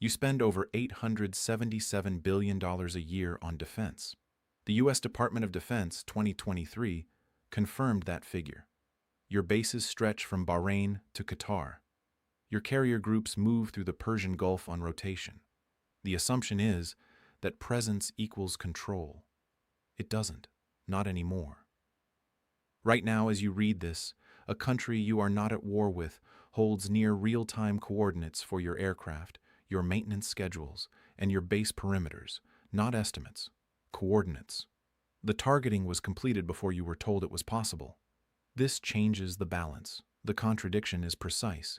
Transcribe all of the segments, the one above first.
You spend over $877 billion a year on defense. The U.S. Department of Defense 2023 confirmed that figure. Your bases stretch from Bahrain to Qatar. Your carrier groups move through the Persian Gulf on rotation. The assumption is that presence equals control. It doesn't, not anymore. Right now, as you read this, a country you are not at war with holds near real-time coordinates for your aircraft, your maintenance schedules, and your base perimeters, not estimates, coordinates. The targeting was completed before you were told it was possible. This changes the balance. The contradiction is precise.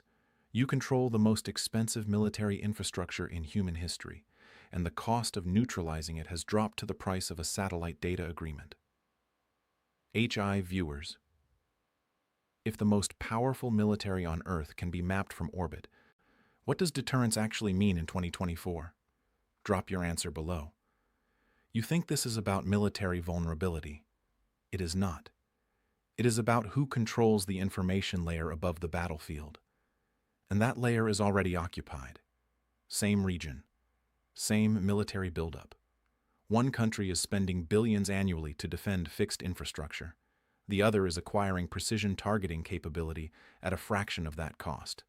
You control the most expensive military infrastructure in human history, and the cost of neutralizing it has dropped to the price of a satellite data agreement. HI viewers. If the most powerful military on Earth can be mapped from orbit, what does deterrence actually mean in 2024? Drop your answer below. You think this is about military vulnerability. It is not. It is about who controls the information layer above the battlefield. And that layer is already occupied. Same region. Same military buildup. One country is spending billions annually to defend fixed infrastructure. The other is acquiring precision targeting capability at a fraction of that cost.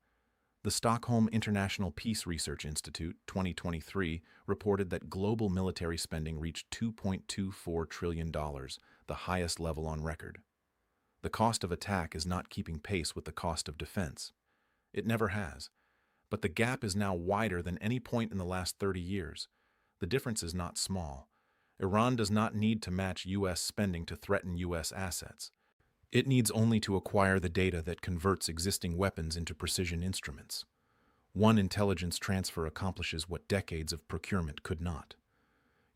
The Stockholm International Peace Research Institute 2023 reported that global military spending reached $2.24 trillion, the highest level on record. The cost of attack is not keeping pace with the cost of defense. It never has. But the gap is now wider than any point in the last 30 years. The difference is not small. Iran does not need to match U.S. spending to threaten U.S. assets. It needs only to acquire the data that converts existing weapons into precision instruments. One intelligence transfer accomplishes what decades of procurement could not.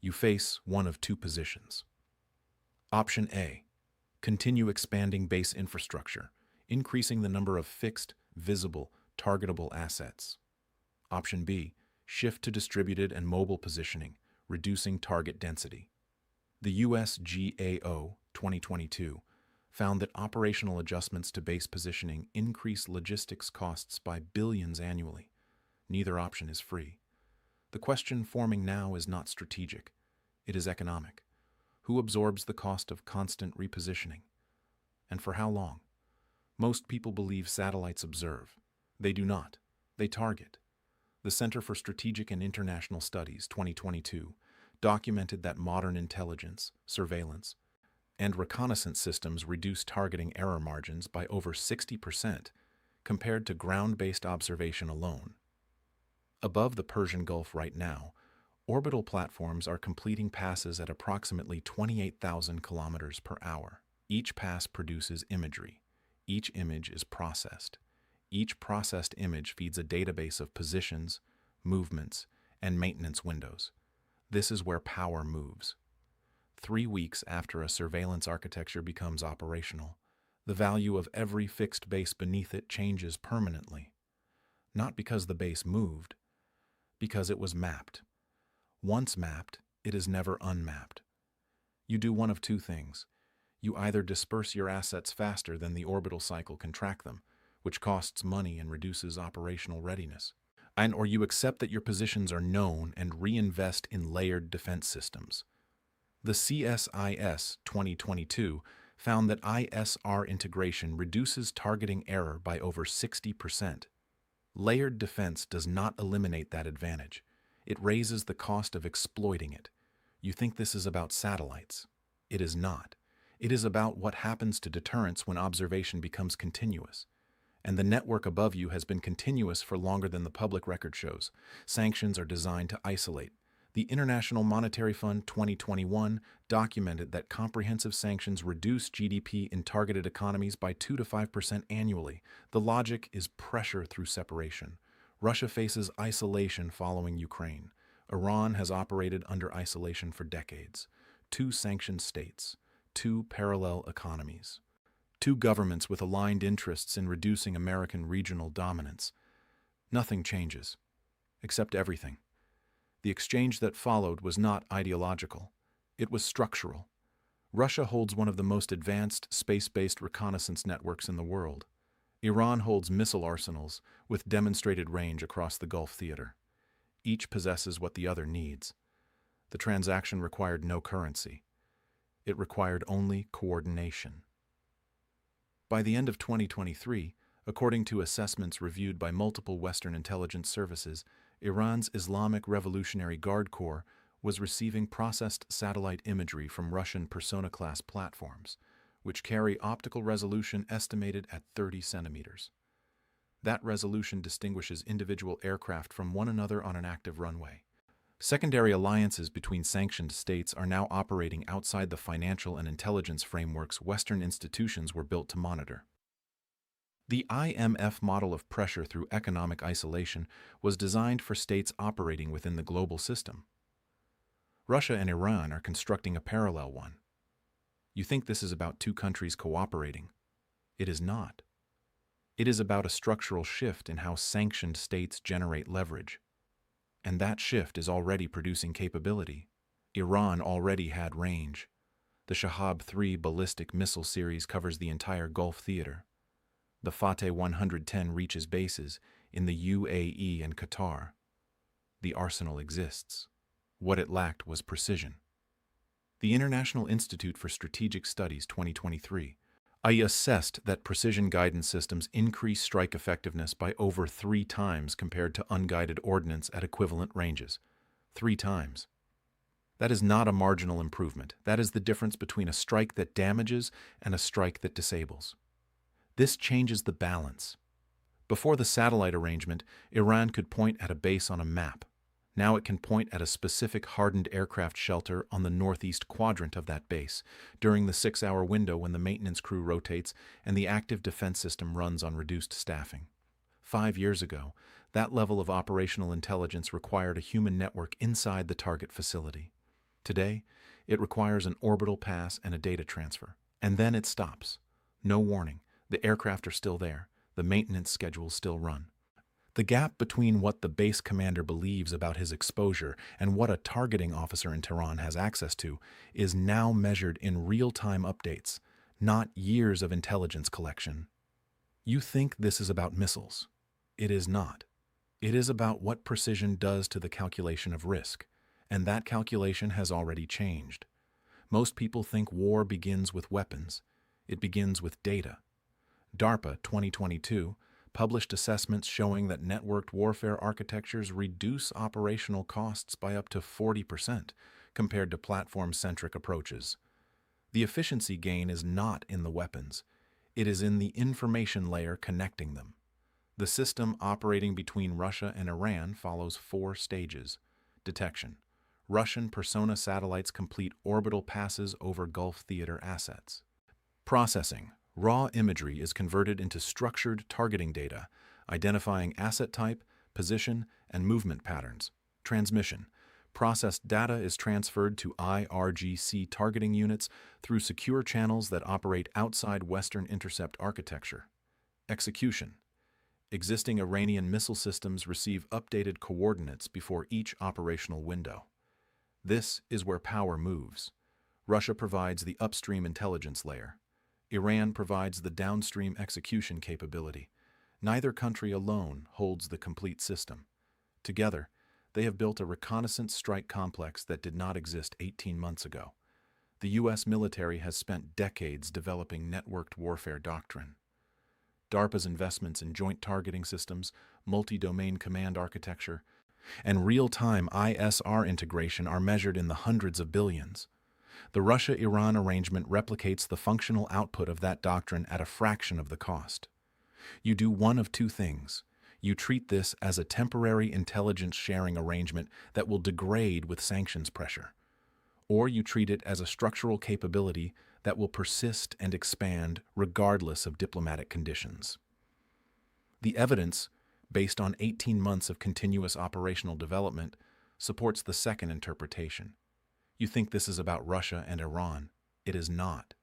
You face one of two positions. Option A. Continue expanding base infrastructure, increasing the number of fixed, visible, targetable assets. Option B. Shift to distributed and mobile positioning, reducing target density. The USGAO 2022 found that operational adjustments to base positioning increase logistics costs by billions annually. Neither option is free. The question forming now is not strategic. It is economic. Who absorbs the cost of constant repositioning? And for how long? Most people believe satellites observe. They do not. They target. The Center for Strategic and International Studies 2022 documented that modern intelligence, surveillance, and reconnaissance systems reduce targeting error margins by over 60% compared to ground-based observation alone. Above the Persian Gulf right now, orbital platforms are completing passes at approximately 28,000 kilometers per hour. Each pass produces imagery. Each image is processed. Each processed image feeds a database of positions, movements, and maintenance windows. This is where power moves. 3 weeks after a surveillance architecture becomes operational, the value of every fixed base beneath it changes permanently. Not because the base moved, because it was mapped. Once mapped, it is never unmapped. You do one of two things. You either disperse your assets faster than the orbital cycle can track them, which costs money and reduces operational readiness, or you accept that your positions are known and reinvest in layered defense systems. The CSIS 2022 found that ISR integration reduces targeting error by over 60%. Layered defense does not eliminate that advantage. It raises the cost of exploiting it. You think this is about satellites. It is not. It is about what happens to deterrence when observation becomes continuous. And the network above you has been continuous for longer than the public record shows. Sanctions are designed to isolate. The International Monetary Fund 2021 documented that comprehensive sanctions reduce GDP in targeted economies by 2 to 5% annually. The logic is pressure through separation. Russia faces isolation following Ukraine. Iran has operated under isolation for decades. 2 sanctioned states, 2 parallel economies, 2 governments with aligned interests in reducing American regional dominance. Nothing changes, except everything. The exchange that followed was not ideological. It was structural. Russia holds one of the most advanced space-based reconnaissance networks in the world. Iran holds missile arsenals with demonstrated range across the Gulf theater. each possesses what the other needs. The transaction required no currency. It required only coordination. By the end of 2023, according to assessments reviewed by multiple Western intelligence services, Iran's Islamic Revolutionary Guard Corps was receiving processed satellite imagery from Russian Persona-class platforms, which carry optical resolution estimated at 30 centimeters. That resolution distinguishes individual aircraft from one another on an active runway. Secondary alliances between sanctioned states are now operating outside the financial and intelligence frameworks Western institutions were built to monitor. The IMF model of pressure through economic isolation was designed for states operating within the global system. Russia and Iran are constructing a parallel one. You think this is about two countries cooperating. It is not. It is about a structural shift in how sanctioned states generate leverage. And that shift is already producing capability. Iran already had range. The Shahab-3 ballistic missile series covers the entire Gulf theater. The Fateh 110 reaches bases in the UAE and Qatar. The arsenal exists. What it lacked was precision. The International Institute for Strategic Studies 2023 assessed that precision guidance systems increase strike effectiveness by over 3 times compared to unguided ordnance at equivalent ranges. 3 times. That is not a marginal improvement. That is the difference between a strike that damages and a strike that disables. This changes the balance. Before the satellite arrangement, Iran could point at a base on a map. Now it can point at a specific hardened aircraft shelter on the northeast quadrant of that base, during the 6-hour window when the maintenance crew rotates and the active defense system runs on reduced staffing. 5 years ago, that level of operational intelligence required a human network inside the target facility. Today, it requires an orbital pass and a data transfer. And then it stops. No warning. The aircraft are still there. The maintenance schedules still run. The gap between what the base commander believes about his exposure and what a targeting officer in Tehran has access to is now measured in real-time updates, not years of intelligence collection. You think this is about missiles. It is not. It is about what precision does to the calculation of risk, and that calculation has already changed. Most people think war begins with weapons. It begins with data. DARPA 2022 published assessments showing that networked warfare architectures reduce operational costs by up to 40% compared to platform-centric approaches. The efficiency gain is not in the weapons. It is in the information layer connecting them. The system operating between Russia and Iran follows 4 stages. Detection. Russian Persona satellites complete orbital passes over Gulf theater assets. Processing. Raw imagery is converted into structured targeting data, identifying asset type, position, and movement patterns. Transmission. Processed data is transferred to IRGC targeting units through secure channels that operate outside Western intercept architecture. Execution. Existing Iranian missile systems receive updated coordinates before each operational window. This is where power moves. Russia provides the upstream intelligence layer. Iran provides the downstream execution capability. Neither country alone holds the complete system. Together, they have built a reconnaissance strike complex that did not exist 18 months ago. The U.S. military has spent decades developing networked warfare doctrine. DARPA's investments in joint targeting systems, multi-domain command architecture, and real-time ISR integration are measured in the hundreds of billions. The Russia-Iran arrangement replicates the functional output of that doctrine at a fraction of the cost. You do one of 2 things. You treat this as a temporary intelligence sharing arrangement that will degrade with sanctions pressure. Or you treat it as a structural capability that will persist and expand regardless of diplomatic conditions. The evidence, based on 18 months of continuous operational development, supports the second interpretation. You think this is about Russia and Iran. It is not.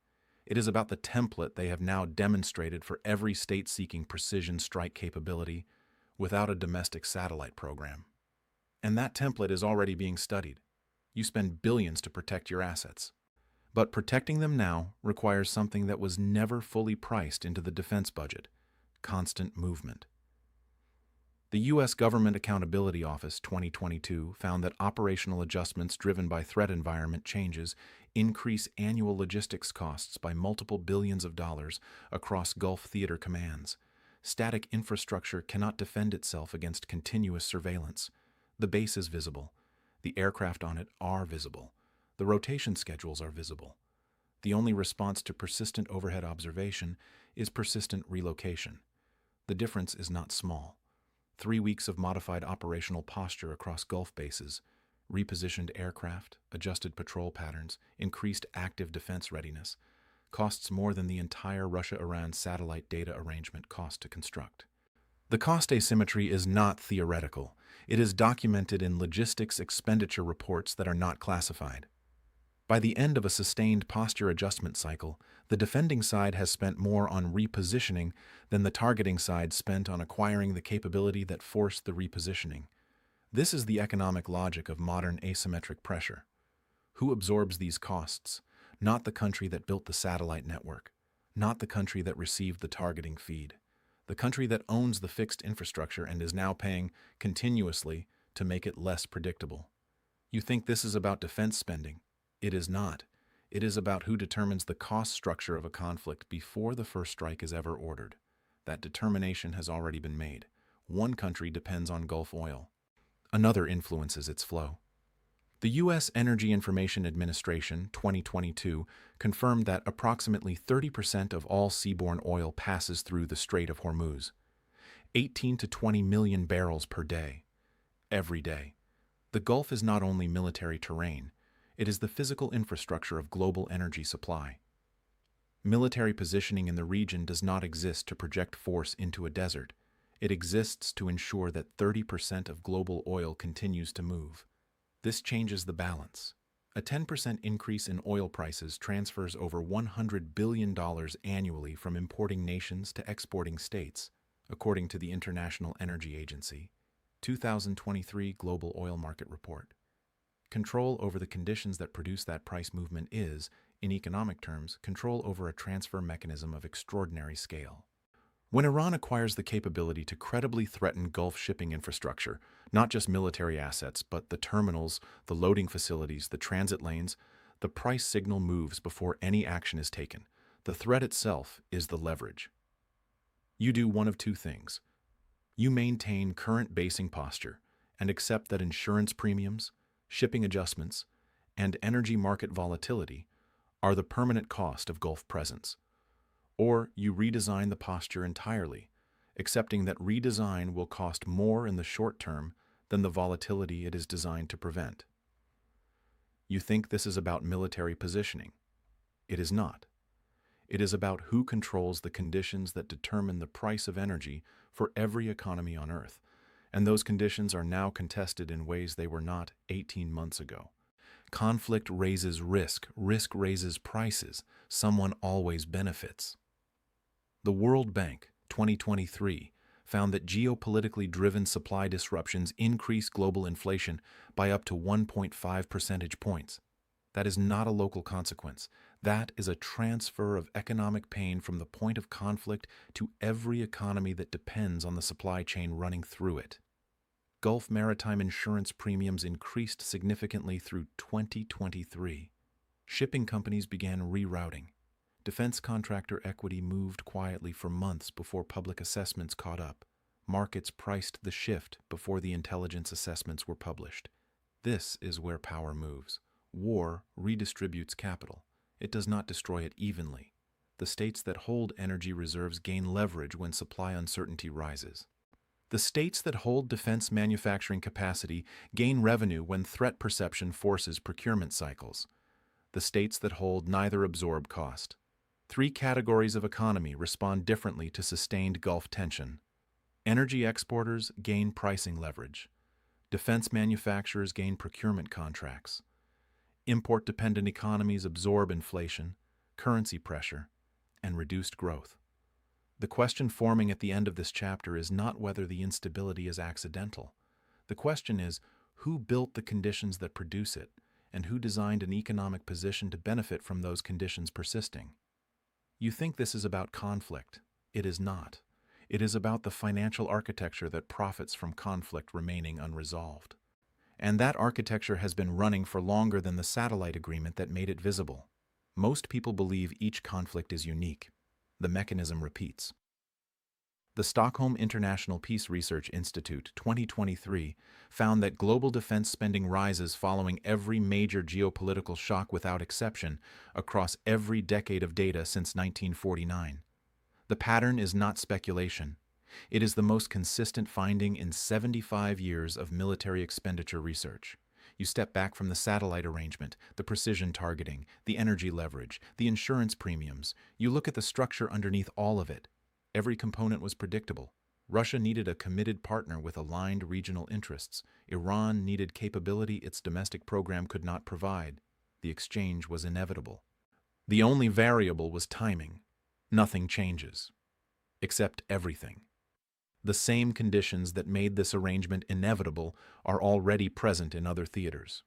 It is about the template they have now demonstrated for every state seeking precision strike capability without a domestic satellite program. And that template is already being studied. You spend billions to protect your assets. But protecting them now requires something that was never fully priced into the defense budget: constant movement. The U.S. Government Accountability Office 2022 found that operational adjustments driven by threat environment changes increase annual logistics costs by multiple billions of dollars across Gulf theater commands. Static infrastructure cannot defend itself against continuous surveillance. The base is visible. The aircraft on it are visible. The rotation schedules are visible. The only response to persistent overhead observation is persistent relocation. The difference is not small. 3 weeks of modified operational posture across Gulf bases, repositioned aircraft, adjusted patrol patterns, increased active defense readiness, costs more than the entire Russia-Iran satellite data arrangement cost to construct. The cost asymmetry is not theoretical. It is documented in logistics expenditure reports that are not classified. By the end of a sustained posture adjustment cycle, the defending side has spent more on repositioning than the targeting side spent on acquiring the capability that forced the repositioning. This is the economic logic of modern asymmetric pressure. Who absorbs these costs? Not the country that built the satellite network, not the country that received the targeting feed. The country that owns the fixed infrastructure and is now paying continuously to make it less predictable. You think this is about defense spending? It is not. It is about who determines the cost structure of a conflict before the first strike is ever ordered. That determination has already been made. One country depends on Gulf oil. Another influences its flow. The U.S. Energy Information Administration 2022 confirmed that approximately 30% of all seaborne oil passes through the Strait of Hormuz, 18 to 20 million barrels per day, every day. The Gulf is not only military terrain, it is the physical infrastructure of global energy supply. Military positioning in the region does not exist to project force into a desert. It exists to ensure that 30% of global oil continues to move. This changes the balance. A 10% increase in oil prices transfers over $100 billion annually from importing nations to exporting states, according to the International Energy Agency, 2023 Global Oil Market Report. Control over the conditions that produce that price movement is, in economic terms, control over a transfer mechanism of extraordinary scale. When Iran acquires the capability to credibly threaten Gulf shipping infrastructure, not just military assets, but the terminals, the loading facilities, the transit lanes, the price signal moves before any action is taken. The threat itself is the leverage. You do one of two things. You maintain current basing posture and accept that insurance premiums, shipping adjustments, and energy market volatility are the permanent cost of Gulf presence. Or you redesign the posture entirely, accepting that redesign will cost more in the short term than the volatility it is designed to prevent. You think this is about military positioning. It is not. It is about who controls the conditions that determine the price of energy for every economy on Earth, and those conditions are now contested in ways they were not 18 months ago. Conflict raises risk raises prices, someone always benefits. The World Bank, 2023, found that geopolitically driven supply disruptions increase global inflation by up to 1.5 percentage points. That is not a local consequence. That is a transfer of economic pain from the point of conflict to every economy that depends on the supply chain running through it. Gulf maritime insurance premiums increased significantly through 2023. Shipping companies began rerouting. Defense contractor equity moved quietly for months before public assessments caught up. Markets priced the shift before the intelligence assessments were published. This is where power moves. War redistributes capital. It does not destroy it evenly. The states that hold energy reserves gain leverage when supply uncertainty rises. The states that hold defense manufacturing capacity gain revenue when threat perception forces procurement cycles. The states that hold neither absorb cost. 3 categories of economy respond differently to sustained Gulf tension. Energy exporters gain pricing leverage. Defense manufacturers gain procurement contracts. Import-dependent economies absorb inflation, currency pressure, and reduced growth. The question forming at the end of this chapter is not whether the instability is accidental. The question is, who built the conditions that produce it, and who designed an economic position to benefit from those conditions persisting? You think this is about conflict. It is not. It is about the financial architecture that profits from conflict remaining unresolved. And that architecture has been running for longer than the satellite agreement that made it visible. Most people believe each conflict is unique. The mechanism repeats. The Stockholm International Peace Research Institute 2023 found that global defense spending rises following every major geopolitical shock without exception across every decade of data since 1949. The pattern is not speculation. It is the most consistent finding in 75 years of military expenditure research. You step back from the satellite arrangement, the precision targeting, the energy leverage, the insurance premiums. You look at the structure underneath all of it. Every component was predictable. Russia needed a committed partner with aligned regional interests. Iran needed capability its domestic program could not provide. The exchange was inevitable. The only variable was timing. Nothing changes. Except everything. The same conditions that made this arrangement inevitable are already present in other theaters.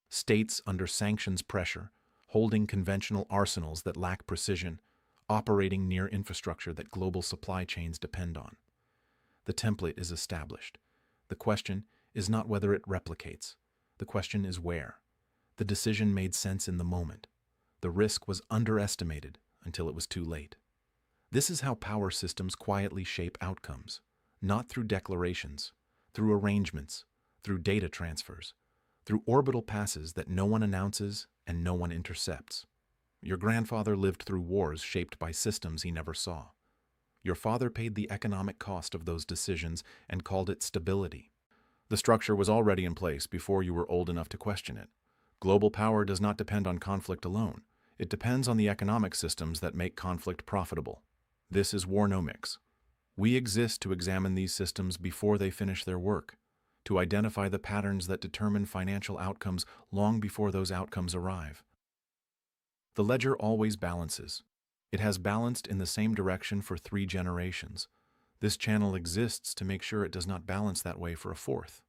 States under sanctions pressure, holding conventional arsenals that lack precision, operating near infrastructure that global supply chains depend on. The template is established. The question is not whether it replicates. The question is where. The decision made sense in the moment. The risk was underestimated until it was too late. This is how power systems quietly shape outcomes, not through declarations, through arrangements, through data transfers, through orbital passes that no one announces and no one intercepts. Your grandfather lived through wars shaped by systems he never saw. Your father paid the economic cost of those decisions and called it stability. The structure was already in place before you were old enough to question it. Global power does not depend on conflict alone. It depends on the economic systems that make conflict profitable. This is Warnomix. We exist to examine these systems before they finish their work, to identify the patterns that determine financial outcomes long before those outcomes arrive. The ledger always balances. It has balanced in the same direction for 3 generations. This channel exists to make sure it does not balance that way for a 4th.